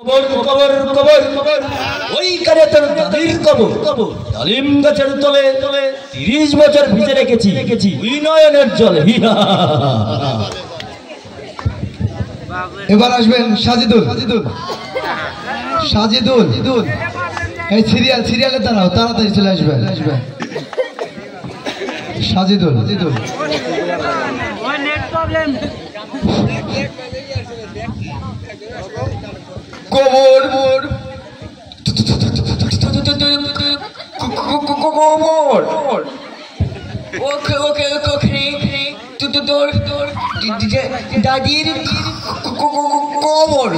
কবর কবর কবর ওইখানে তোর দাদির কবর ডালিম গাছের তলে 30 বছর ভিজে রেখেছি নয়নের জলে। এবার আসবেন সাজিদুল। এই সিরিয়ালে দাঁড়াও, তাড়াতাড়ি চলে আসবেন। সাজিদুল কবর দাদির কবর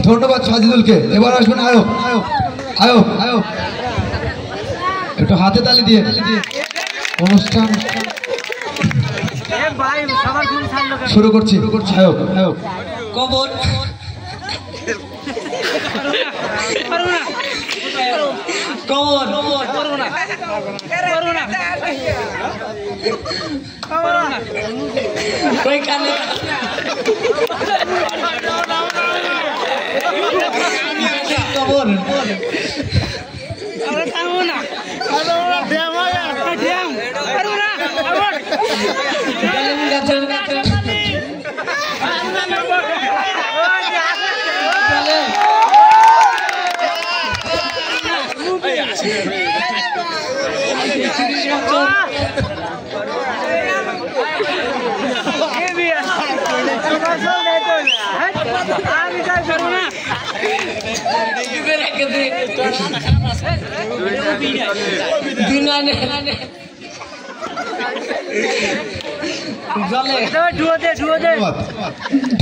ধন্যবাদ সাজিদুলকে। এবার আসবেন আয়ব। একটু হাতে তালি দিয়ে অনুষ্ঠান শুরু করছি। আয়ব কবর কবর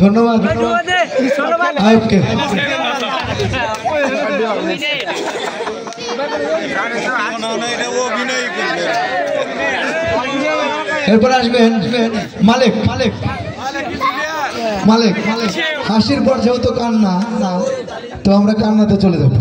ধন্যবাদ আয়বকে। এরপর আসবেন মালিক। হাসির পর যেহেতু কান্না, তো আমরা কান্নাতে চলে যাব।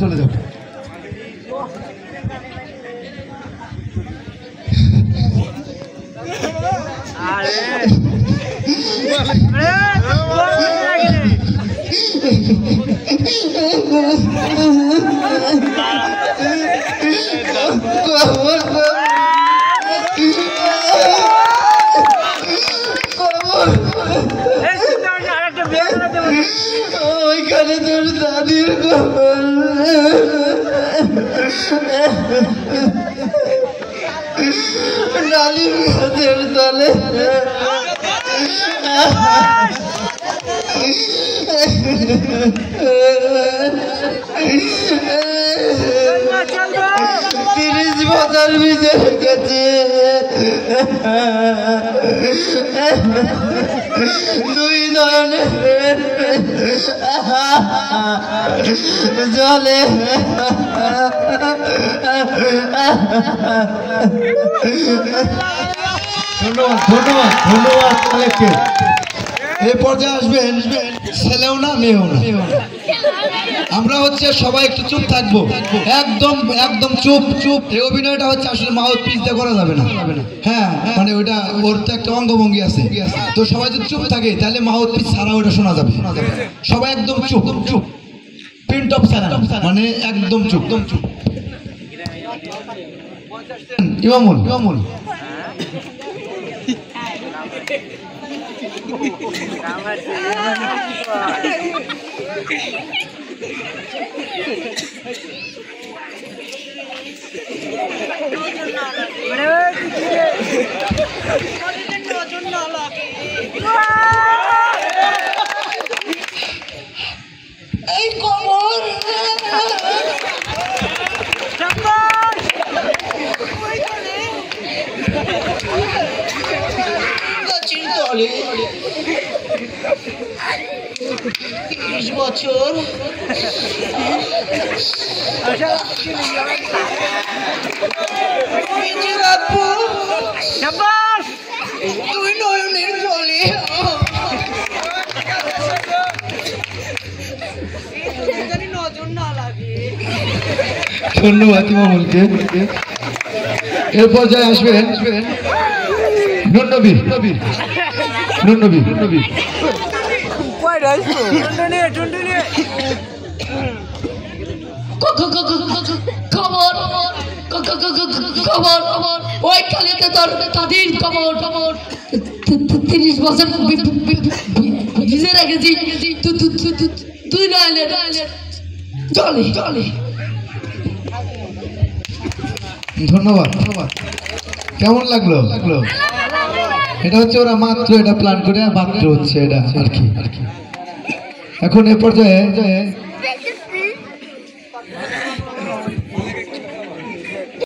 ওইখানে তোর দাদির কবর, ডালিম গাছের তলে তিরিশ বছর ভিজে রেখেছে দুই নয়নে জলে। ধন্যবাদ অনেককে। এই পর্যায়ে আসবেন ছেলেও না মেয়েও না, আমরা হচ্ছে সবাই একটু চুপ থাকবো, একদম চুপ। এই অভিনয়টা হচ্ছে আসলে মাউথ পিস দিয়ে করা যাবে না। হ্যাঁ, মানে ওইটা ওর তো একটা অঙ্গভঙ্গি আছে, তো সবাই যদি চুপ থাকে তাহলে মাউথ পিস ছাড়া ওটা শোনা যাবে। সবাই একদম চুপ। প্রিন্ট অফ সাইলেন্স মানে একদম চুপ। ইমামুল এই কবর গাছের তলে 30 বছর রাখবো তুই নয়নের জলে। নজর না লাগে ধন্যবাদ ইমামুলকে। এর পর্যায়ে আসবেন নুননবী। খবর ওই কালিতে তোর তাদের খবর 30 বছর ভিজে রেখেছি তুই না এলে চলে। ধন্যবাদ। কেমন লাগলো? এটা হচ্ছে ওরা মাত্র এটা প্ল্যান করে মাত্র হচ্ছে এটা আর কি। এখন এ পর্যায়ে